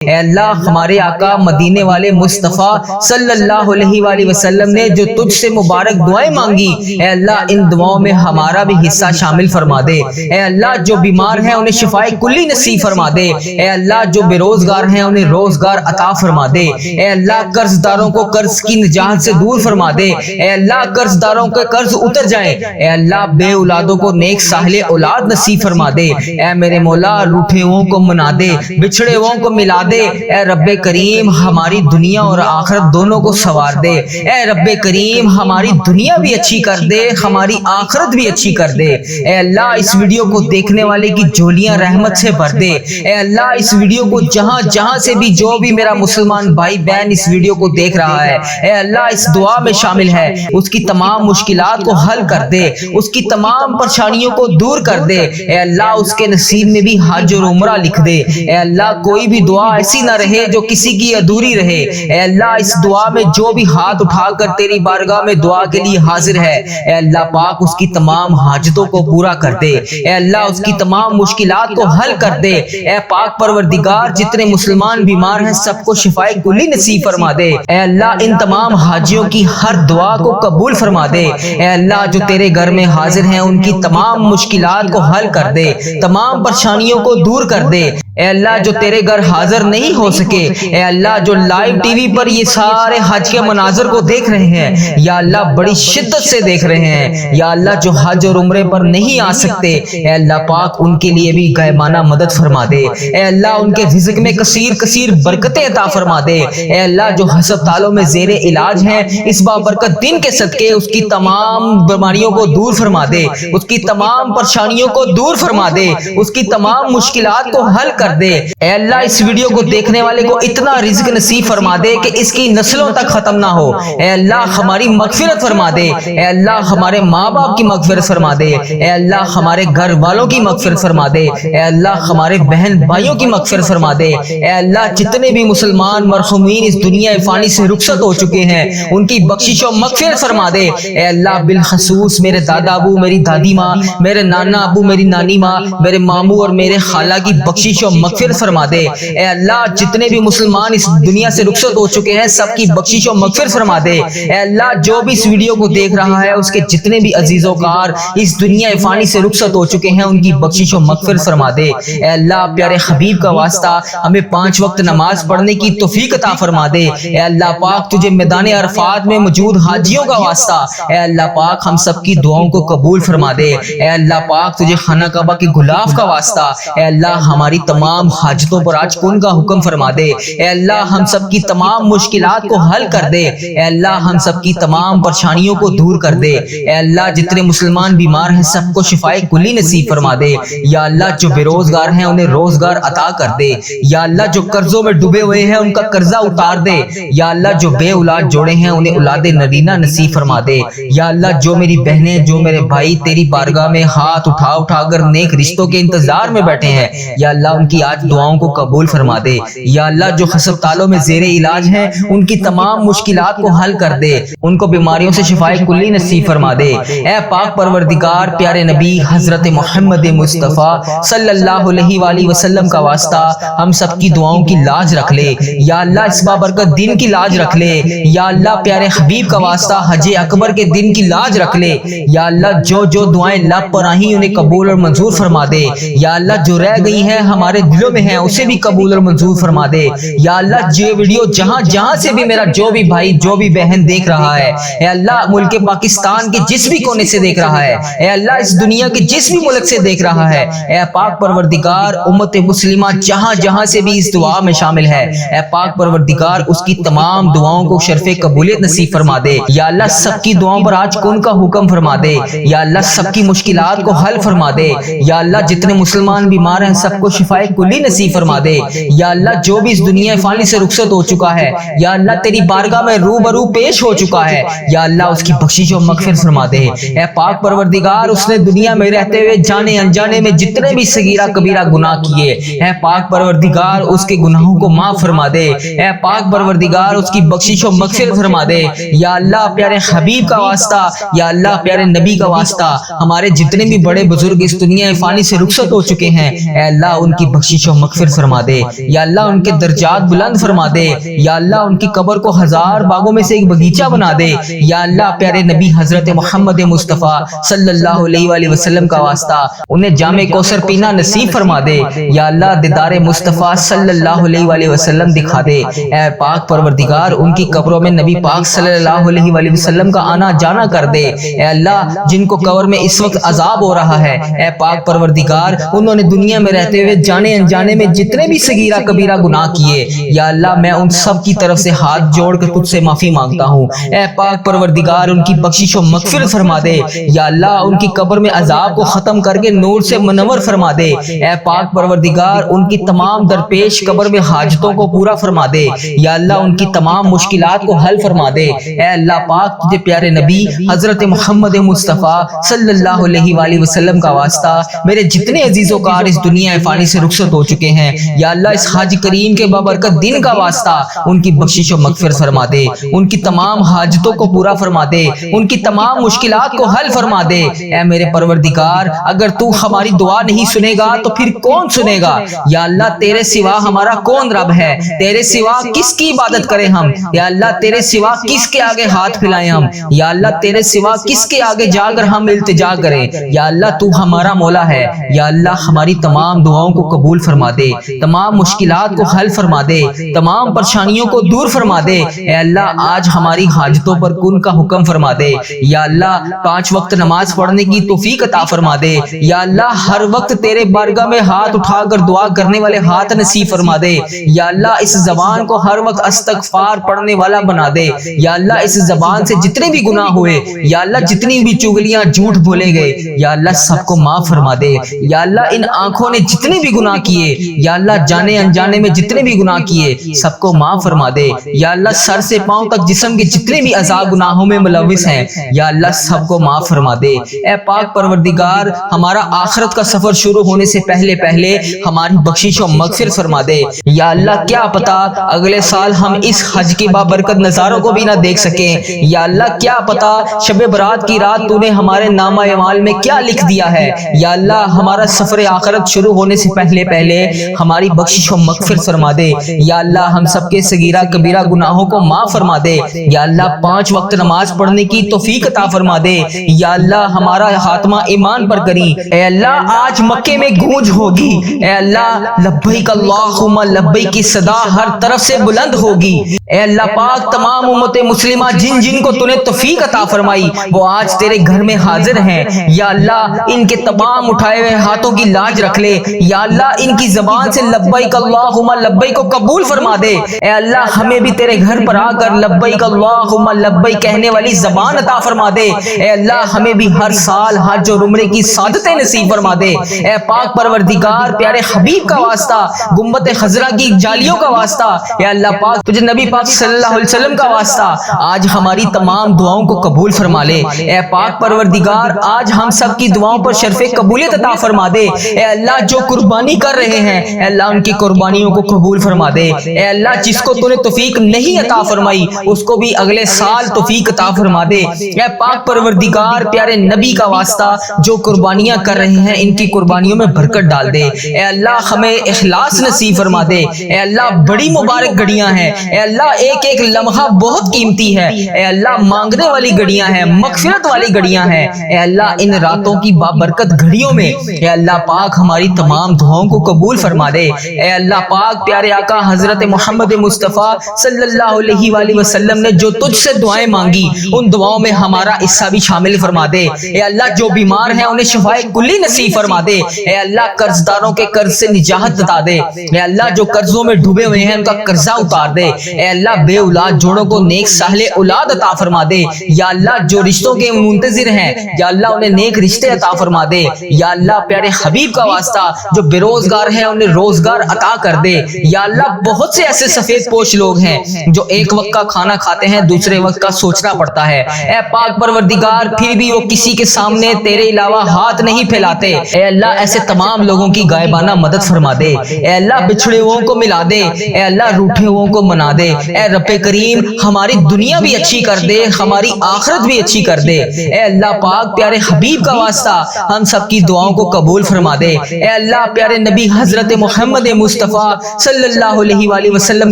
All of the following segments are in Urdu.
اے اللہ ہمارے آقا مدینے والے مصطفیٰ صلی اللہ علیہ وآلہ وسلم نے جو تجھ سے مبارک دعائیں مانگی، اے اللہ ان دعاؤں میں ہمارا بھی حصہ شامل فرما دے۔ اے اللہ جو بیمار ہیں انہیں شفائے کلی نصیب فرما دے۔ اے اللہ جو بے روزگار ہیں انہیں روزگار عطا فرما دے۔ اے اللہ قرض داروں کو قرض کی نجات سے دور فرما دے۔ اے اللہ قرض داروں کے قرض اتر جائیں۔ اے اللہ بے اولادوں کو نیک صالح اولاد نصیب فرما دے۔ اے میرے مولا روٹھے ہوں کو منا دے، بچھڑے ہوں کو ملا دے۔ اے رب کریم ہماری دنیا اور آخرت دونوں کو سنوار دے۔ اے رب کریم ہماری دنیا بھی اچھی کر دے، ہماری آخرت بھی اچھی کر دے۔ اے اللہ اس ویڈیو کو دیکھنے والے کی جھولیاں رحمت سے بھر دے۔ اے اللہ اس ویڈیو کو جہاں جہاں سے بھی جو بھی میرا مسلمان بھائی بہن اس ویڈیو کو دیکھ رہا ہے، اے اللہ اس دعا میں شامل ہے، اس کی تمام مشکلات کو حل کر دے، اس کی تمام پریشانیوں کو دور کر دے۔ اے اللہ اس کے نصیب میں بھی حج اور عمرہ لکھ دے۔ اے اللہ کوئی بھی دعا ایسی نہ رہے جو کسی کی ادھوری رہے۔ اے اللہ اس دعا میں جو بھی ہاتھ اٹھا کر تیری بارگاہ میں دعا کے لیے حاضر ہے، اے اللہ پاک اس کی تمام حاجتوں کو پورا کر دے۔ اے اللہ اس کی تمام مشکلات کو حل کر دے۔ اے پاک پروردگار جتنے مسلمان بیمار ہیں سب کو شفائے کلی نصیب فرما دے۔ اے اللہ ان تمام حاجیوں کی ہر دعا کو قبول فرما دے۔ اے اللہ جو تیرے گھر میں حاضر ہیں ان کی تمام مشکلات کو حل کر دے، تمام پریشانیوں کو دور کر دے۔ اے اللہ جو تیرے گھر حاضر نہیں ہو سکے، اے اللہ جو لائیو ٹی وی پر یہ سارے حج کے مناظر کو دیکھ رہے ہیں، یا اللہ بڑی شدت سے دیکھ رہے ہیں، یا اللہ جو حج اور عمرے پر نہیں آ سکتے، اے اللہ پاک ان کے لیے بھی غیبانہ مدد فرما دے۔ اے اللہ ان کے رزق میں کثیر کثیر برکتیں عطا فرما دے۔ اے اللہ جو ہسپتالوں میں زیر علاج ہیں اس بابرکت دن کے صدقے اس کی تمام بیماریوں کو دور فرما دے، اس کی تمام پریشانیوں کو دور فرما دے، اس کی تمام مشکلات کو حل کر دے۔ اے اللہ اس ویڈیو کو دیکھنے والے کو اتنا رزق نصیب فرما دے کہ اس کی نسلوں تک ختم نہ ہو۔ اے اللہ ہماری مغفرت فرما دے۔ اے اللہ ہمارے ماں باپ کی مغفرت فرما دے۔ اے اللہ ہمارے گھر والوں کی مغفرت فرما دے۔ اے اللہ ہمارے بہن بھائیوں کی مغفرت فرما دے۔ اے اللہ جتنے بھی مسلمان مرحومین اس دنیا فانی سے رخصت ہو چکے ہیں ان کی بخشش و مغفرت فرما دے۔ اے اللہ بالخصوص میرے دادا ابو، میری دادی ماں، میرے نانا ابو، میری نانی ماں، میرے ماموں اور میرے خالہ کی بخشش و مغفرت فرما دے۔ اے اللہ جتنے بھی مسلمان اس دنیا سے رخصت ہو چکے ہیں سب کی بخشش و مغفرت فرما دے۔ اے اللہ جو بھی اس ویڈیو کو دیکھ رہا ہے اس کے جتنے بھی عزیز و کار اس دنیا فانی سے رخصت ہو چکے ہیں ان کی بخشش و مغفرت فرما دے۔ اے اللہ پیارے حبیب کا واسطہ ہمیں 5 وقت نماز پڑھنے کی توفیق عطا فرما دے۔ اے اللہ پاک تجھے میدان عرفات میں موجود حاجیوں کا واسطہ، اے اللہ پاک ہم سب کی دعاؤں کو قبول فرما دے۔ اے اللہ پاک تجھے خانہ کعبہ کے غلاف کا واسطہ، اے اللہ ہماری تمام حاجتوں پر آج کن کا حکم فرما دے۔ اے اللہ ہم سب کی تمام مشکلات کو حل کر دے۔ اے اللہ ہم سب کی تمام پریشانیوں کو دور کر دے۔ اے اللہ جتنے مسلمان بیمار ہیں سب کو شفائے کلی نصیب فرما دے۔ یا اللہ جو بے روزگار ہیں انہیں روزگار عطا کر دے۔ یا اللہ جو قرضوں میں ڈوبے ہوئے ہیں ان کا قرضہ اتار دے۔ یا اللہ جو بے اولاد جوڑے ہیں انہیں اولاد نرینہ نصیب فرما دے۔ یا اللہ جو میری بہنیں جو میرے بھائی تیری بارگاہ میں ہاتھ اٹھا اٹھا کر نیک رشتوں کے انتظار میں بیٹھے ہیں، یا اللہ ان کی آج دعاؤں کو قبول فرما دے۔ یا اللہ جو ہسپتالوں میں زیر علاج ہیں ان کی تمام مشکلات کو حل کر دے، ان کو بیماریوں سے شفائے کلی نصیب فرما دے۔ اے پاک پروردگار پیارے نبی حضرت محمد مصطفیٰ صلی اللہ علیہ وآلہ وسلم کا واسطہ ہم سب کی دعاؤں کی لاج رکھ لے۔ یا اللہ اس بابرکت دن کی لاج رکھ لے۔ یا اللہ پیارے حبیب کا واسطہ حج اکبر کے دن کی لاج رکھ لے۔ یا اللہ جو جو دعائیں لب پر آئیں انہیں قبول اور منظور فرما دے۔ یا اللہ جو رہ گئی ہیں ہمارے دلوں میں ہیں اسے بھی قبول اور منظور فرما دے۔ یا اللہ جو ویڈیو جہاں جہاں سے بھی میرا جو بھی بھائی جو بھی بہن دیکھ رہا ہے، اے اللہ ملک پاکستان کے جس بھی کونے سے دیکھ رہا ہے، اے اللہ اس دنیا کے جس بھی ملک سے دیکھ رہا ہے، اے پاک پروردگار امت مسلمہ جہاں جہاں سے بھی اس دعا میں شامل ہے، اے پاک پروردگار اس کی تمام دعاؤں کو شرف قبولیت نصیب فرما دے۔ یا اللہ سب کی دعاؤں پر آج کن کا حکم فرما دے۔ یا اللہ سب کی مشکلات کو حل فرما دے۔ یا اللہ جتنے مسلمان بیمار ہیں سب کو شفائے کلی نصیب فرما دے۔ یا اللہ جو بھی اس دنیا فانی سے رخصت ہو چکا ہے، یا اللہ تیری بارگاہ میں روبرو پیش ہو چکا ہے، یا اللہ اس کی بخشش و مغفرت فرما دے۔ اے پاک پروردگار اس نے دنیا میں رہتے ہوئے جانے انجانے میں جتنے بھی صغیرہ کبیرہ گناہ کیے، اے پاک پروردگار اس کے گناہوں کو معاف فرما دے۔ اے پاک پروردگار اس کی بخشش و مغفرت فرما دے۔ یا اللہ پیارے حبیب کا واسطہ، یا اللہ پیارے نبی کا واسطہ ہمارے جتنے بھی بڑے بزرگ اس دنیا فانی سے رخصت ہو چکے ہیں، اے اللہ ان کی بخشش و مغفرت فرما دے، یا اللہ ان کے درجات بلند فرما دے، یا اللہ ان کی قبر کو 1000 باغوں میں سے ایک باغیچہ بنا دے، یا اللہ پیارے نبی حضرت محمد مصطفیٰ صلی اللہ علیہ وآلہ وسلم کا واسطہ انہیں جام کوثر پینا نصیب فرما دے، یا اللہ دیدار مصطفیٰ صلی اللہ علیہ وآلہ وسلم دکھا دے۔ اے پاک پروردگار ان کی قبروں میں نبی پاک صلی اللہ علیہ وآلہ وسلم کا آنا جانا کر دے۔ اے اللہ جن کو قبر میں اس وقت عذاب ہو رہا ہے، اے پاک پروردگار انہوں نے دنیا میں رہتے ہوئے جانے انجانے میں جتنے بھی صغیرہ کبیرہ گناہ کیے، یا اللہ میں ان سب کی طرف سے ہاتھ جوڑ کر تجھ سے معافی مانگتا ہوں۔ اے پاک پروردگار ان کی بخشش و مغفرت فرما دے، یا اللہ ان کی قبر میں عذاب کو ختم کر کے نور سے منور فرما دے۔ اے پاک پروردگار ان کی تمام درپیش قبر میں حاجتوں کو پورا فرما دے، یا اللہ ان کی تمام مشکلات کو حل فرما دے۔ اے اللہ پاک تجھے پیارے نبی حضرت محمد مصطفیٰ صلی اللہ علیہ وآلہ وسلم کا واسطہ میرے جتنے عزیز و کار اس دنیا فانی سے رخصت ہو چکے ہیں، یا اللہ اس حج کریم کے بابرکت دن کا واسطہ ان کی بخشش و مغفرت فرما دے، ان کی تمام حاجتوں کو پورا فرما دے، ان کی تمام مشکلات کو حل فرما دے۔ اے میرے پروردگار اگر تو ہماری دعا نہیں سنے گا تو پھر کون سنے گا؟ یا اللہ تیرے سوا ہمارا کون رب ہے؟ تیرے سوا کس کی عبادت کریں ہم؟ یا اللہ تیرے سوا کس کے آگے ہاتھ پھیلائیں ہم؟ یا اللہ تیرے سوا کس کے آگے جا کر ہم التجا کریں؟ یا اللہ تو ہمارا مولا ہے، یا اللہ ہماری تمام دعاؤں کو قبول فرما دے، تمام مشکلات کو حل فرما دے، تمام پریشانیوں کو دور فرما دے۔ اے اللہ آج ہماری حاجتوں پر کن کا حکم فرما دے، یا اللہ 5 وقت نماز پڑھنے کی توفیق عطا فرما دے، یا اللہ ہر وقت تیرے بارگاہ میں ہاتھ اٹھا کر دعا کرنے والے ہاتھ نصیب فرما دے، یا اللہ اس زبان کو ہر وقت استغفار پڑھنے والا بنا دے، یا اللہ اس زبان سے جتنے بھی گناہ ہوئے، یا اللہ جتنی بھی چغلیاں جھوٹ بولے گئے، یا اللہ سب کو معاف فرما دے، یا اللہ ان آنکھوں نے جتنے بھی گناہ کیے، یا اللہ جانے انجانے میں جتنے بھی گناہ کیے سب کو معاف فرما دے، یا اللہ سر سے پاؤں تک جسم کے جتنے بھی اعضاء گناہوں میں ملوث ہیں، یا اللہ سب کو معاف فرما دے۔ اے پاک پروردگار ہمارا آخرت کا سفر شروع ہونے سے پہلے ہماری بخشش و مغفرت فرما دے، یا اللہ کیا پتا اگلے سال ہم اس حج کے بابرکت نظاروں کو بھی نہ دیکھ سکیں، یا اللہ کیا پتا شب برات کی رات تو نے ہمارے نامہ اعمال میں کیا لکھ دیا ہے، یا اللہ ہمارا سفر آخرت شروع ہونے سے پہلے ہماری بخشش و مغفرت فرما دے، یا اللہ ہم سب کے صغیرہ کبیرہ گناہوں کو معاف فرما دے، یا اللہ 5 وقت نماز پڑھنے کی توفیق عطا فرما دے، یا اللہ ہمارا خاتمہ ایمان پر کری۔ اے اللہ آج مکے میں گونج ہوگی، اے اللہ لبیک اللہم لبیک کی صدا ہر طرف سے بلند ہوگی۔ اے اللہ پاک تمام امت مسلمہ جن جن کو تو نے توفیق عطا فرمائی وہ آج تیرے گھر میں حاضر ہیں، یا اللہ ان کے تمام اٹھائے ہوئے ہاتھوں کی لاج رکھ لے، یا اللہ ان کی زبان سے لبیک اللہم لبیک کو قبول فرما دے۔ اے اللہ ہمیں بھی تیرے گھر پر آ کر لبیک اللہم لبیک کہنے والی زبان عطا فرما دے۔ اے اللہ ہمیں بھی ہر سال حج اور عمرے کی سعادتیں نصیب فرما دے۔ اے پاک پروردگار پیارے حبیب کا واسطہ، گنبد خضرا کی جالیوں کا واسطہ، اے اللہ پاک تجھے نبی پاک صلی اللہ علیہ وسلم کا واسطہ آج ہماری تمام دعاؤں کو قبول فرما لے۔ اے پاک پروردگار آج ہم سب کی دعاؤں پر شرف قبولیت عطا فرما دے۔ اے اللہ جو قربانی کر رہے ہیں اے اللہ ان کی قربانیوں کو قبول فرما دے۔ اے اللہ جس کو تو نے توفیق نہیں عطا فرمائی اس کو بھی اگلے سال توفیق عطا فرما دے۔ اے پاک پروردگار پیارے نبی کا واسطہ جو قربانیاں کر رہے ہیں ان کی قربانیوں میں برکت ڈال دے۔ اے اللہ ہمیں اخلاص نصیب فرما دے۔ اے اللہ بڑی مبارک گھڑیاں ہیں، اے اللہ ایک ایک لمحہ بہت قیمتی ہے، اے اللہ مانگنے والی گھڑیاں ہیں، مغفرت والی گھڑیاں ہیں۔ اے اللہ ان راتوں کی بابرکت گھڑیوں میں اے اللہ پاک ہماری تمام دعاؤں کو قبول فرما دے۔ اے اللہ پاک پیارے آقا حضرت محمد مصطفیٰ صلی اللہ علیہ وآلہ وسلم نے جو تجھ سے دعائیں مانگی ان دعاؤں میں ہمارا حصہ بھی شامل فرما دے۔ اے اللہ جو بیمار ہیں انہیں شفائے کلی نصیب فرما دے۔ اے اللہ قرض داروں کے قرض سے نجات عطا دے۔ اے اللہ جو قرضوں میں ڈوبے ہوئے ہیں ان کا قرضہ اتار دے۔ اے اللہ بے اولاد جوڑوں کو نیک صالح اولاد عطا فرما دے۔ یا اللہ جو رشتوں کے منتظر ہیں یا اللہ انہیں نیک رشتے عطا فرما دے۔ یا اللہ پیارے حبیب کا واسطہ جو بے روزگار ہیں انہیں روزگار عطا کر دے۔ یا اللہ بہت سے ایسے سفید پوش لوگ ہیں جو ایک وقت کا کھانا کھاتے ہیں دوسرے وقت کا سوچنا پڑتا ہے۔ اے پاک پروردگار پھر بھی وہ کسی کے سامنے تیرے علاوہ ہاتھ نہیں پھیلاتے۔ اے اللہ ایسے تمام لوگوں کی غائبانہ مدد فرما دے۔ اے اللہ بچھڑے ہوئوں کو ملا دے۔ اے اللہ روٹھے ہوئوں کو منا دے۔ اے رب کریم ہماری دنیا بھی اچھی کر دے، ہماری آخرت بھی اچھی کر دے۔ اے اللہ پاک پیارے حبیب کا واسطہ ہم سب کی دعاؤں کو قبول فرما دے۔ اے اللہ پیارے نبی حضرت محمد مصطفیٰ صلی اللہ علیہ وآلہ وسلم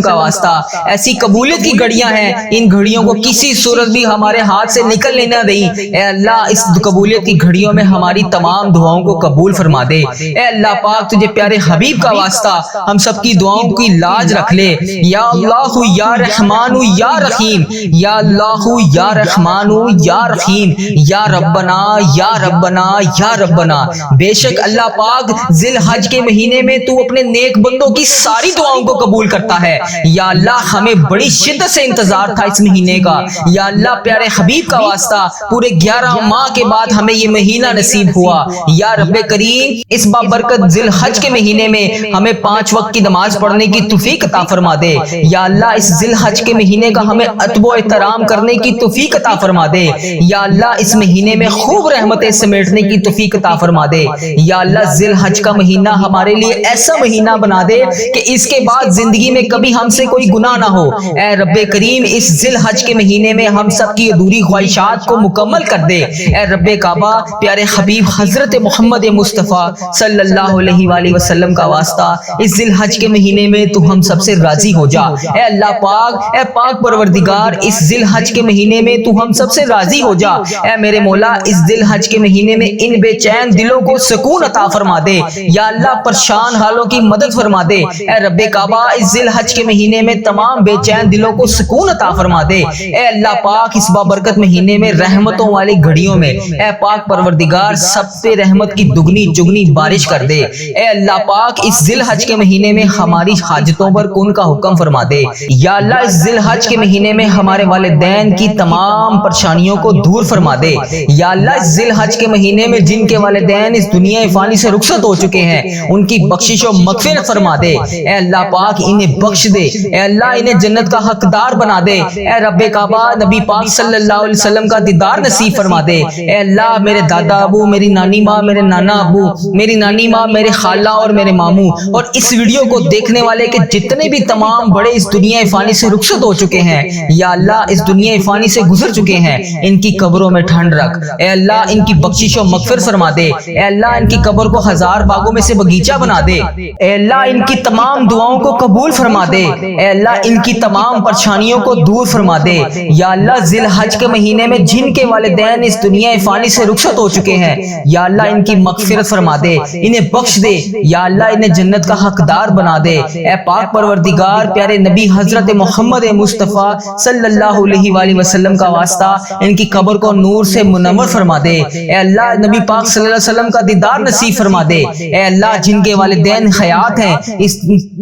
کا واسطہ ایسی قبولیت کی گھڑیاں ہیں، ان گھڑیوں کو کسی صورت بھی ہمارے ہاتھ سے نکلنے نہ دیں۔ اے اللہ اس قبولیت کی گھڑیوں میں ہماری تمام دعاؤں کو قبول فرما دے۔ اے اللہ پاک تجھے پیارے حبیب کا واسطہ ہم سب کی دعاؤں کی لاج رکھ لے۔ یا اللہ یا رحمان یا رحیم، یا اللہ یا رحمان یا رحیم، یا ربنا یا ربنا یا ربنا۔ بے شک اللہ پاک ذی الحج کے مہینے میں تو اپنے نیک بندوں کی ساری دعاؤں کو قبول کرتا ہے۔ یا اللہ ہمیں بڑی شدت سے انتظار تھا اس مہینے کا، یا اللہ پیارے حبیب کا واسطہ پورے 11 ماہ کے بعد ہمیں یہ مہینہ نصیب ہوا۔ یا رب کریم اس بابرکت ذی الحج کے مہینے میں ہمیں 5 وقت کی نماز پڑھنے کی توفیق عطا فرما دے۔ یا اللہ اس ذی الحج کے مہینے کا ہمیں ادب و احترام کرنے کی توفیق عطا فرما دے۔ یا اللہ اس مہینے میں خوب رحمتیں سمیٹنے کی توفیق عطا فرما دے۔ یا اللہ ذی الحج کا مہینہ ہمارے لیے ایسا مہینہ بنا دے کہ اس کے بعد زندگی میں کبھی ہم سے کوئی گناہ نہ ہو۔ اے رب کریم اس ذی الحج کے مہینے میں ہم سب کی ادھوری خواہشات کو مکمل کر دے۔ اے رب کعبہ پیارے حبیب حضرت محمد مصطفیٰ صلی اللہ علیہ وآلہ وسلم کا واسطہ اس ذی الحج کے مہینے میں تو ہم سب سے راضی ہو جا۔ اے اللہ پاک، اے پاک پروردگار اس ذی الحج کے مہینے میں تو ہم سب سے راضی ہو جا۔ اے میرے مولا اس ذی الحج کے مہینے میں ان بے چین دلوں کو سکون عطا فرما دے۔ یا اللہ پریشان حالوں کی مدد فرما دے۔ اے رب کعبہ اس ذی الحج کے مہینے میں تمام بے چین دلوں کو سکون عطا فرما دے۔ اے اللہ پاک اس بابرکت مہینے میں رحمتوں والی گھڑیوں میں اے پاک پروردگار سب پہ رحمت کی دگنی چگنی بارش کر دے۔ اے اللہ پاک اس ذی الحج کے مہینے میں ہماری حاجتوں پر کن کا حکم فرما دے۔ یا اللہ اس ذی الحج کے مہینے میں ہمارے والدین کی تمام پریشانیوں کو دور فرما دے۔ یا اللہ اس ذی الحج کے مہینے میں جن کے والدین اس دنیا فانی سے رخصت ہو چکے ہیں ان کی بخشش و مغفرت فرما دے۔ اے اللہ پاک انہیں بخش دے۔ اے اللہ انہیں جنت کا حقدار بنا دے۔ اے رب کعبہ نبی پاک صلی اللہ علیہ وسلم کا دیدار نصیب فرما دے۔ اے اللہ میرے دادا ابو، میری نانی ماں، میرے نانا ابو، میری نانی ماں، میرے خالہ اور میرے ماموں اور اس ویڈیو کو دیکھنے والے کے جتنے بھی تمام بڑے اس دنیا فانی سے رخصت ہو چکے ہیں، یا اللہ اس دنیا فانی سے گزر چکے ہیں، ان کی قبروں میں ٹھنڈ رکھ۔ اے اللہ ان کی بخشش و مغفرت فرما دے۔ اے اللہ ان کی قبر کو 1000 باغوں میں سے باغیچہ بنا دے۔ اے اللہ ان کی تمام دعاؤں کو قبول فرما دے۔ اے اللہ ان کی تمام پریشانیوں کو دور فرما دے۔ یا اللہ ذی الحج کے مہینے میں جن کے والدین اس دنیا فانی سے رخصت ہو چکے ہیں، یا اللہ ان کی مغفرت فرما دے، انہیں بخش دے۔ یا اللہ انہیں جنت کا حقدار بنا دے۔ اے پاک پروردگار پیارے نبی حضرت محمد مصطفیٰ صلی اللہ علیہ وآلہ وسلم کا واسطہ ان کی قبر کو نور سے منور فرما دے۔ اے اللہ نبی پاک صلی اللہ علیہ وسلم کا دیدار نصیب فرما دے۔ اے اللہ جن کے والدین حیات ہیں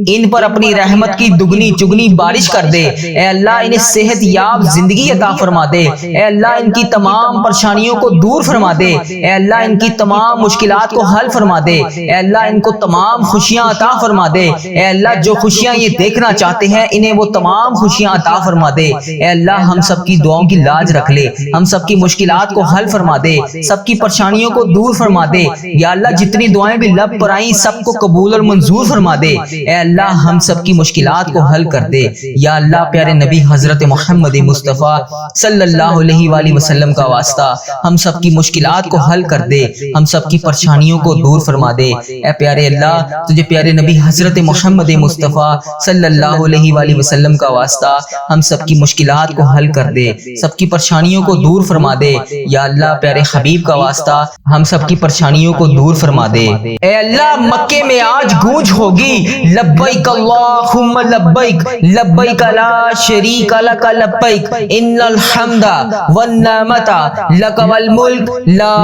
ان پر اپنی رحمت کی دگنی چگنی بارش کر دے۔ اے اللہ انہیں صحت یاب زندگی عطا فرما دے۔ اے اللہ ان کی تمام پریشانیوں کو دور فرما دے۔ اے اللہ ان کی تمام مشکلات کو حل فرما دے۔ اے اللہ ان کو تمام خوشیاں عطا فرما دے۔ اے اللہ جو خوشیاں یہ دیکھنا چاہتے ہیں انہیں وہ تمام خوشیاں عطا فرما دے۔ اے اللہ ہم سب کی دعاؤں کی لاج رکھ لے، ہم سب کی مشکلات کو حل فرما دے، سب کی پریشانیوں کو دور فرما دے۔ یا اللہ جتنی دعائیں بھی لب پر آئیں سب کو قبول اور منظور فرما دے۔ اے اللہ ہم سب کی مشکلات کو حل کر دے۔ یا اللہ پیارے نبی حضرت محمد مصطفیٰ صلی اللہ علیہ وآلہ وسلم کا واسطہ ہم سب کی مشکلات کو حل کر دے، ہم سب کی پریشانیوں کو دور فرما دے۔ اے پیارے اللہ تجھے پیارے نبی حضرت محمد مصطفیٰ صلی اللہ علیہ وآلہ وسلم کا واسطہ ہم سب کی مشکلات کو حل کر دے، سب کی پریشانیوں کو دور فرما دے۔ یا اللہ پیارے حبیب کا واسطہ ہم سب کی پریشانیوں کو دور فرما دے۔ اے اللہ مکے میں آج گونج ہوگی لبیک اللہم لبیک لبیک لا شریک لک لبیک ان الحمد والنعمت لک والملک لا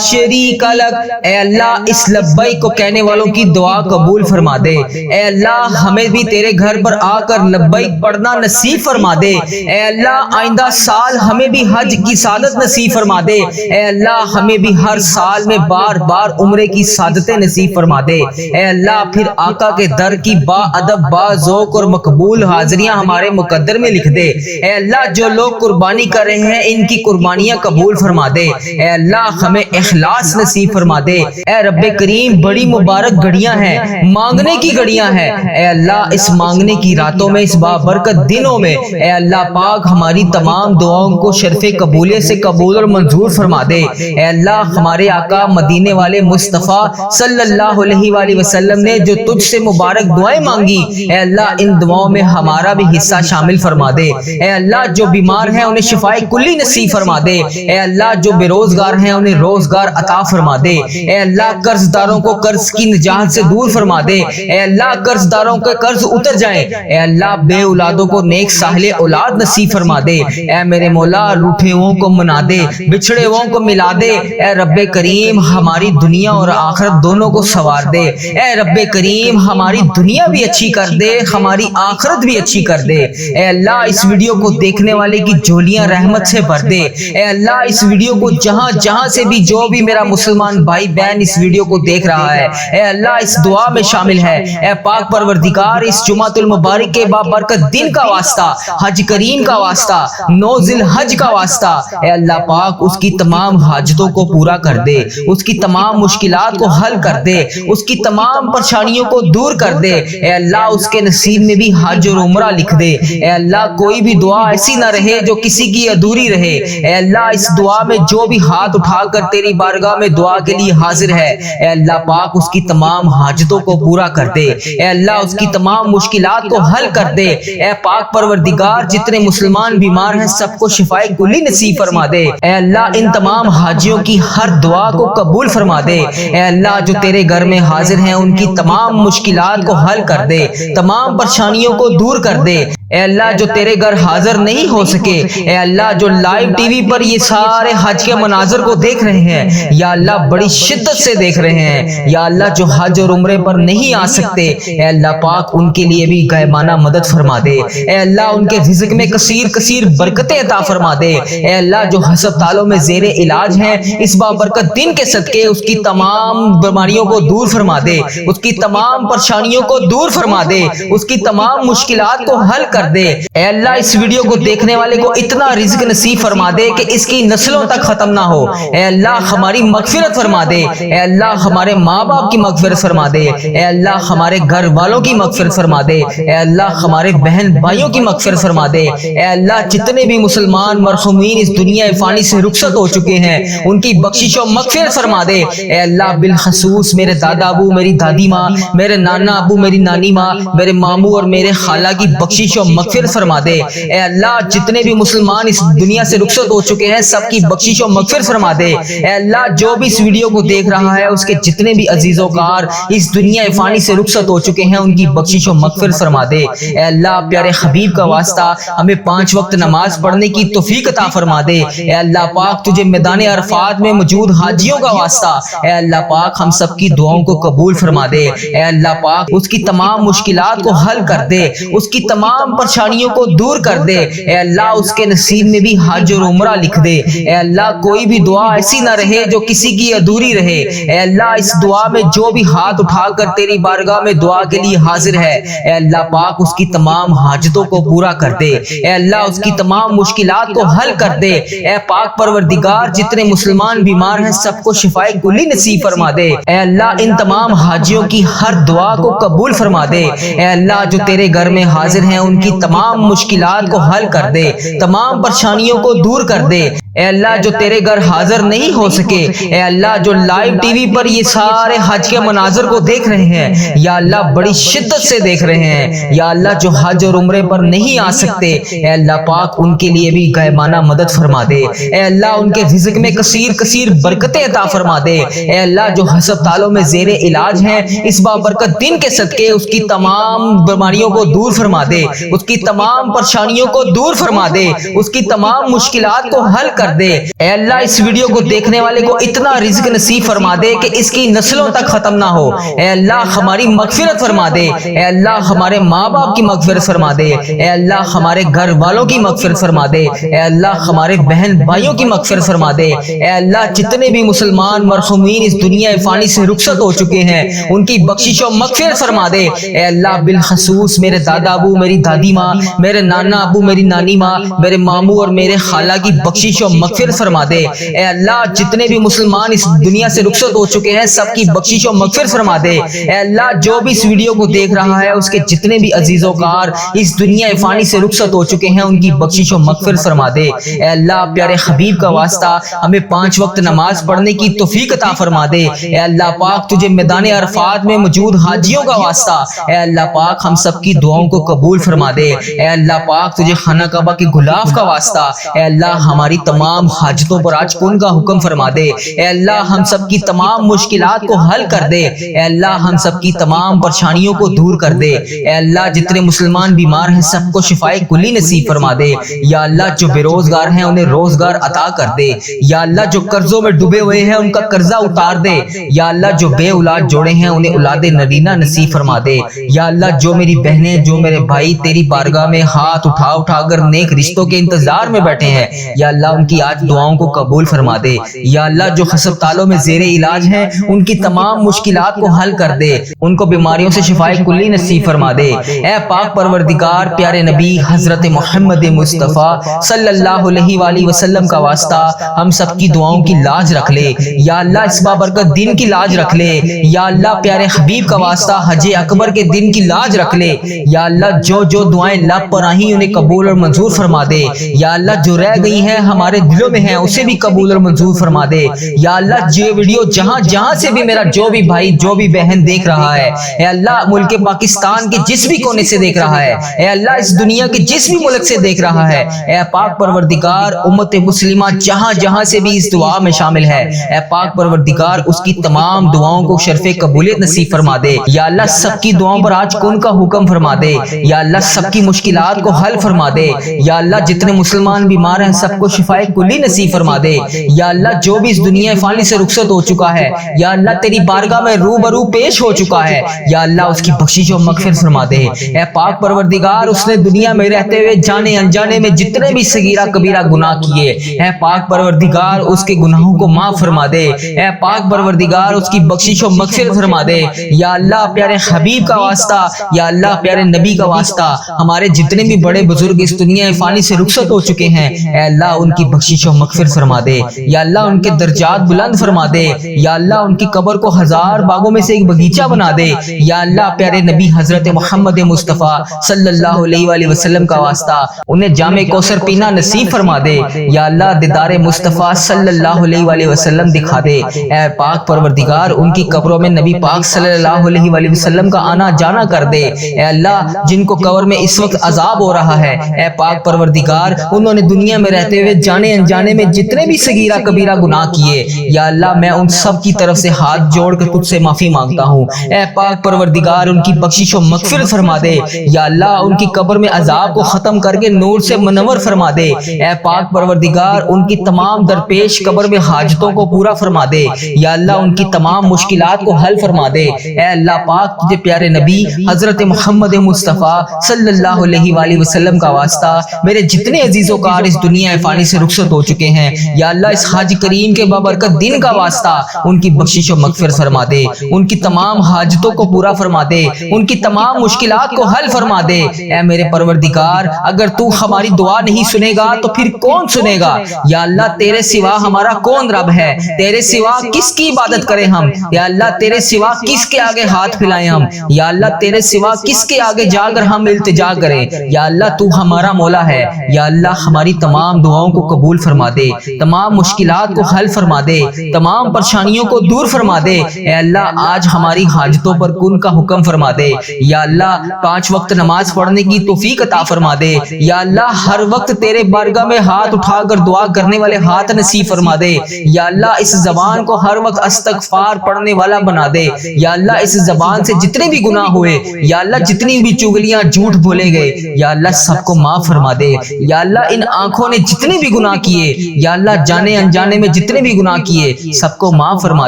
شریک لک۔ اے اللہ اس لبیک کو کہنے والوں کی دعا قبول فرما دے۔ اے اللہ ہمیں بھی تیرے گھر پر آ کر لبیک پڑھنا نصیب فرما دے۔ اے اللہ آئندہ سال ہمیں بھی حج کی سعادت نصیب فرما دے۔ اے اللہ ہمیں بھی ہر سال میں بار بار عمرے کی سعادتیں نصیب فرما دے۔ اے اللہ پھر آقا کے در کی با ادب با ذوق اور مقبول حاضریاں ہمارے مقدر میں لکھ دے۔ اے اللہ جو لوگ قربانی کر رہے ہیں ان کی قربانیاں قبول فرما دے۔ اے اللہ ہمیں اخلاص نصیب فرما دے۔ اے رب کریم بڑی مبارک گھڑیاں ہیں، مانگنے کی گھڑیاں ہیں۔ اے اللہ اس مانگنے کی راتوں میں، اس بابرکت دنوں میں اے اللہ پاک ہماری تمام دعاؤں کو شرف قبولیت سے قبول اور منظور فرما دے۔ اے اللہ ہمارے آقا مدینے والے مصطفیٰ صلی اللہ علیہ وآلہ وسلم نے جو تجھ سے مبارک دعائیں مانگی، اے اللہ ان دعاؤں میں ہمارا بھی حصہ شامل فرما دے۔ اے اللہ جو بیمار ہیں انہیں شفائے کلی نصیب فرما دے۔ اے اللہ جو بے روزگار ہیں انہیں روزگار عطا فرما دے۔ اے اللہ قرض داروں کو قرض کی نجات سے دور فرما دے۔ اے اللہ قرض داروں کے قرض اتر جائیں۔ اے اللہ بے اولادوں کو نیک صالح اولاد نصیب فرما دے۔ اے میرے مولا روٹھے ہوں کو منا دے، بچھڑے ہوں کو ملا دے۔ اے رب کریم ہماری دنیا اور آخرت دونوں کو سنوار دے۔ اے رب کریم ہماری دنیا بھی اچھی کر دے، ہماری آخرت بھی اچھی کر دے۔ اے اللہ اس ویڈیو کو دیکھنے والے کی جھولیاں رحمت سے بھر دے۔ اے اللہ اس ویڈیو کو جہاں جہاں سے بھی جو بھی میرا مسلمان بھائی بہن اس ویڈیو کو دیکھ رہا ہے، اے اللہ اس دعا میں شامل ہے۔ اے پاک پروردگار اس جمعۃ المبارک کے بابرکت دن کا واسطہ، حج کریم کا واسطہ، 9 ذی الحج کا واسطہ، اے اللہ پاک اس کی تمام حاجتوں کو پورا کر دے، اس کی تمام مشکلات کو حل کر دے، اس کی تمام پریشانیوں کو دور کر دے۔ اے اللہ اس کے نصیب میں بھی حج اور عمرہ لکھ دے۔ اے اللہ کوئی بھی دعا ایسی نہ رہے جو کسی کی ادھوری رہے۔ اے اللہ اس دعا میں جو بھی ہاتھ اٹھا کر تیری بارگاہ میں دعا کے لیے حاضر ہے، اے اللہ پاک اس کی تمام حاجتوں کو پورا کر دے۔ اے اللہ اس کی تمام مشکلات کو حل کر دے۔ اے پاک پروردگار جتنے مسلمان بیمار ہیں سب کو شفائے کلی نصیب فرما دے۔ اے اللہ ان تمام حاجیوں کی ہر دعا کو قبول فرما دے۔ اے اللہ جو تیرے گھر میں حاضر ہیں ان کی تمام مشکلات کو حل کر دے، تمام پریشانیوں کو دور کر دے۔ اے اللہ جو تیرے گھر حاضر نہیں ہو سکے، اے اللہ جو لائیو ٹی وی پر یہ سارے حج کے مناظر کو دیکھ رہے ہیں، یا اللہ بڑی شدت سے دیکھ رہے ہیں، یا اللہ جو حج اور عمرے پر نہیں آ سکتے، اے اللہ پاک ان کے لیے بھی غیبانہ مدد فرما دے۔ اے اللہ ان کے رزق میں کثیر کثیر برکتیں عطا فرما دے۔ اے اللہ جو ہسپتالوں میں زیر علاج ہیں اس بابرکت دن کے صدقے اس کی تمام بیماریوں کو دور فرما دے، اس کی تمام پریشانیوں کو دور فرما دے، اس کی تمام مشکلات کو حل کر دے۔ اے اللہ اس ویڈیو کو دیکھنے والے کو اتنا رزق نصیب فرما دے کہ اس کی نسلوں تک ختم نہ ہو۔ اے اللہ ہماری مغفرت فرما دے۔ اے اللہ ہمارے ماں باپ کی مغفرت فرما دے۔ اے اللہ ہمارے گھر والوں کی مغفرت فرما دے۔ اے اللہ ہمارے بہن بھائیوں کی مغفرت فرما دے۔ اے اللہ جتنے بھی مسلمان مرحومین اس دنیا فانی سے رخصت ہو چکے ہیں ان کی بخشش و مغفرت فرما دے۔ اے اللہ بالخصوص میرے دادا ابو، میری دادی ماں، میرے نانا ابو، میری نانی ماں، میرے ماموں اور میرے خالہ کی بخشش و مغفرت فرما دے۔ اے اللہ جتنے بھی مسلمان اس دنیا سے رخصت ہو چکے ہیں سب کی بخشش و مغفرت فرما دے۔ اے اللہ جو بھی اس ویڈیو کو دیکھ رہا ہے اس کے جتنے بھی عزیز و کار اس دنیا فانی سے رخصت ہو چکے ہیں ان کی بخشش و مغفرت فرما دے۔ اے اللہ پیارے حبیب کا واسطہ ہمیں 5 وقت نماز پڑھنے کی توفیق عطا فرما دے۔ اے اللہ پاک تجھے میدان عرفات میں موجود حاجیوں کا واسطہ، اے اللہ پاک ہم سب کی دعاؤں کو قبول فرما دے۔ اے اللہ پاک اس کی تمام مشکلات کو حل کر دے، اس کی تمام پریشانیوں کو دور کر دے۔ اے اللہ اس کے نصیب میں بھی حج اور عمرہ لکھ دے۔ اے اللہ کوئی بھی دعا ایسی نہ رہے جو کسی کی ادھوری رہے۔ اے اللہ اس دعا میں جو بھی ہاتھ اٹھا کر تیری بارگاہ میں دعا کے لیے حاضر ہے، اے اللہ پاک اس کی تمام حاجتوں کو پورا کر دے۔ اے اللہ اس کی تمام مشکلات کو حل کر دے۔ اے پاک پروردگار جتنے مسلمان بیمار ہیں سب کو شفائے کلی نصیب فرما دے۔ اے اللہ ان تمام حاجیوں کی ہر دعا کو قبول فرما دے۔ اے اللہ جو تیرے گھر میں حاضر ہیں ان کی تمام مشکلات کو حل کر دے، تمام پریشانیوں کو دور کر دے۔ اے اللہ جو تیرے گھر حاضر نہیں ہو سکے، اے اللہ جو لائیو ٹی وی پر یہ سارے حج کے مناظر کو دیکھ رہے ہیں، یا اللہ بڑی شدت سے دیکھ رہے ہیں، یا اللہ جو حج اور عمرے پر نہیں آ سکتے، اے اللہ پاک ان کے لیے بھی غیبانہ مدد فرما دے۔ اے اللہ ان کے رزق میں کثیر کثیر برکتیں عطا فرما دے۔ اے اللہ جو ہسپتالوں میں زیر علاج ہیں اس بابرکت دن کے صدقے اس کی تمام بیماریوں کو دور فرما دے، اس کی تمام پریشانیوں کو دور فرما دے، اس کی تمام مشکلات کو حل کر دے۔ اے اللہ اس ویڈیو کو دیکھنے والے کو اتنا رزق نصیب فرما دے کہ اس کی نسلوں تک ختم نہ ہو۔ اے اللہ ہماری مغفرت فرما دے۔ اے اللہ ہمارے ماں باپ کی مغفرت فرما دے۔ اے اللہ ہمارے گھر والوں کی مغفرت فرما دے۔ اے اللہ ہمارے بہن بھائیوں کی مغفرت فرما دے۔ اے اللہ جتنے بھی مسلمان مرحومین اس دنیا فانی سے رخصت ہو چکے ہیں ان کی بخشش و مغفرت فرما دے۔ اے اللہ بالخصوص میرے دادا ابو، میری دادی ماں، میرے نانا ابو، میری نانی ماں، میرے ماموں اور میرے خالہ کی بخشش و مغفرت فرما دے۔ اے اللہ جتنے بھی مسلمان اس دنیا سے رخصت ہو چکے ہیں سب کی بخشش و مغفرت فرما دے۔ اے اللہ جو بھی اس ویڈیو کو دیکھ رہا ہے اس کے جتنے بھی عزیز و کار اس دنیا فانی سے رخصت ہو چکے ہیں ان کی بخشش و مغفرت فرما دے۔ اے اللہ پیارے حبیب کا واسطہ ہمیں 5 وقت نماز پڑھنے کی توفیق عطا فرما دے۔ اے اللہ پاک تجھے میدان عرفات میں موجود حاجیوں کا واسطہ اے اللہ پاک ہم سب کی دعاؤں کو قبول فرما دے۔ اے اللہ پاک تجھے خانہ کعبہ کے غلاف کا واسطہ اے اللہ ہماری تمام حاجتوں پر آج کن کا حکم فرما دے۔ اے اللہ ہم سب کی تمام مشکلات کو حل کر دے۔ اے اللہ ہم سب کی تمام پریشانیوں کو دور کر دے۔ اے اللہ جتنے مسلمان بیمار ہیں سب کو شفائے کلی نصیب فرما دے۔ یا اللہ جو بے روزگار ہیں انہیں روزگار عطا کر دے۔ یا اللہ جو قرضوں میں ڈوبے ہوئے ہیں ان کا قرضہ اتار دے۔ یا اللہ جو بے اولاد جوڑے ہیں انہیں اولاد نرینہ نصیب فرما دے۔ یا اللہ جو میری بہنیں جو میرے بھائی تیری بارگاہ میں ہاتھ اٹھا کر نیک رشتوں کے انتظار میں بیٹھے ہیں یا اللہ ان کی آج دعاؤں کو قبول فرما دے۔ یا اللہ جو ہسپتالوں میں زیر علاج ہیں ان کی تمام مشکلات کو حل کر دے، ان کو بیماریوں سے شفائے کلی نصیب فرما دے۔ اے پاک پروردگار پیارے نبی حضرت محمد مصطفیٰ صلی اللہ علیہ وآلہ وسلم کا واسطہ ہم سب کی دعاؤں کی لاج رکھ لے۔ یا اللہ اس بابرکت دن کی لاج رکھ لے۔ یا اللہ پیارے حبیب کا واسطہ حج اکبر کے دن کی لاج رکھ لے۔ یا اللہ جو دعائیں لب پر آئیں انہیں قبول اور منظور فرما دے۔ یا اللہ جو رہ گئی ہیں ہمارے دلوں میں ہیں اسے بھی قبول اور منظور فرما دے۔ یا اللہ یہ ویڈیو جہاں سے بھی میرا جو بھی بھائی جو بھی بہن دیکھ رہا ہے اے اللہ ملک پاکستان کے جس بھی کونے سے دیکھ رہا ہے اے اللہ اس دنیا کے جس بھی ملک سے دیکھ رہا ہے اے پاک پروردگار امت مسلمہ جہاں سے بھی اس دعا میں شامل ہے اے پاک پروردگار اس کی تمام دعاؤں کو شرف قبولیت نصیب فرما دے۔ یا اللہ سب کی دعاؤں پر آج کن کا حکم فرما دے۔ یا اللہ سب کی مشکلات کو حل فرما دے۔ یا اللہ جتنے مسلمان بیمار ہیں سب کو شفائے کلی نصیب فرما دے۔ یا اللہ جو بھی اس دنیا فانی سے رخصت ہو چکا ہے یا اللہ تیری بارگاہ میں روبرو پیش ہو چکا ہے یا اللہ اس کی بخشش و مغفرت فرما دے۔ اے پاک پروردگار اس نے دنیا میں رہتے ہوئے جانے انجانے میں جتنے بھی صغیرہ کبیرہ گناہ کیے اے پاک پروردگار اس کے گناہوں کو معاف فرما دے۔ اے پاک پروردگار اس کی بخشش و مغفرت فرما دے۔ یا اللہ پیارے حبیب کا واسطہ یا اللہ پیارے نبی کا واسطہ ہمارے جتنے بھی بڑے بزرگ اس دنیا فانی سے رخصت ہو چکے ہیں اے اللہ ان کی بخشش و مغفرت فرما دے۔ یا اللہ ان کے درجات بلند فرما دے۔ یا اللہ ان کی قبر کو 1000 باغوں میں سے ایک باغیچہ بنا دے۔ یا اللہ پیارے نبی حضرت محمد مصطفیٰ صلی اللہ علیہ وآلہ وسلم کا واسطہ انہیں جام کوثر پینا نصیب فرما دے۔ یا اللہ دیدار مصطفیٰ صلی اللہ علیہ وآلہ وسلم دکھا دے۔ اے پاک پروردگار ان کی قبروں میں نبی پاک صلی اللہ علیہ وآلہ وسلم کا آنا جانا کر دے۔ اے اللہ جن کو قبر میں اس وقت عذاب ہو رہا ہے اے پاک پروردگار انہوں نے دنیا میں رہتے ہوئے جانے انجانے میں جتنے بھی صغیرہ کبیرہ گناہ کیے یا اللہ میں ان سب کی طرف سے ہاتھ جوڑ کر تجھ سے معافی مانگتا ہوں۔ اے پاک پروردگار ان کی بخشش و مغفرت فرما دے۔ یا اللہ ان کی قبر میں عذاب کو ختم کر کے نور سے منور فرما دے۔ اے پاک پروردگار ان کی تمام درپیش قبر میں حاجتوں کو پورا فرما دے۔ یا اللہ ان کی تمام مشکلات کو حل فرما دے۔ اے اللہ پاک تجھے پیارے نبی حضرت محمد مصطفیٰ صلی اللہ علیہ وآلہ وسلم کا واسطہ میرے جتنے عزیز و کار اس دنیا فانی سے رخصت ہو چکے ہیں یا اللہ اس حج کریم کے بابرکت دن کا واسطہ ان کی بخشش و مغفرت فرما دے۔ ان کی تمام حاجتوں کو پورا فرما دے۔ ان کی تمام مشکلات کو حل فرما دے۔ اے میرے پروردگار اگر تو ہماری دعا نہیں سنے گا تو پھر کون سنے گا؟ یا اللہ تیرے سوا ہمارا کون رب ہے؟ تیرے سوا کس کی عبادت کریں ہم؟ یا اللہ تیرے سوا کس کے آگے ہاتھ پھیلائیں ہم؟ یا اللہ تیرے سوا کس کے آگے جا کر ہم التجا کریں؟ یا اللہ تو ہمارا مولا ہے۔ یا اللہ ہماری تمام دعاؤں کو قبول فرما دے، تمام مشکلات کو حل فرما دے، تمام پریشانیوں کو دور فرما دے۔ اے اللہ آج ہماری حاجتوں پر کن کا حکم فرما دے۔ یا اللہ 5 وقت نماز پڑھنے کی توفیق عطا فرما دے۔ یا اللہ ہر وقت تیرے بارگاہ میں ہاتھ اٹھا کر دعا کرنے والے ہاتھ نصیب فرما دے۔ یا اللہ اس زبان کو ہر وقت استغفار پڑھنے والا بنا دے۔ یا اللہ اس زبان سے جتنے بھی گناہ ہوئے یا اللہ جتنی بھی چغلیاں جھوٹ بولے گئے یا اللہ سب کو معاف فرما دے۔ یا اللہ ان آنکھوں نے جتنے بھی گناہ کیے یا اللہ جانے انجانے میں جتنے بھی گناہ کیے سب کو معاف فرما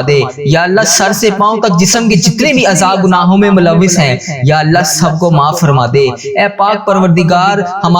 دے۔ یا اللہ سر سے پاؤں تک جسم کے جتنے بھی اعضاء گناہوں میں ملوث ہیں یا اللہ سب کو معاف فرما دے۔ اے پاک پروردگار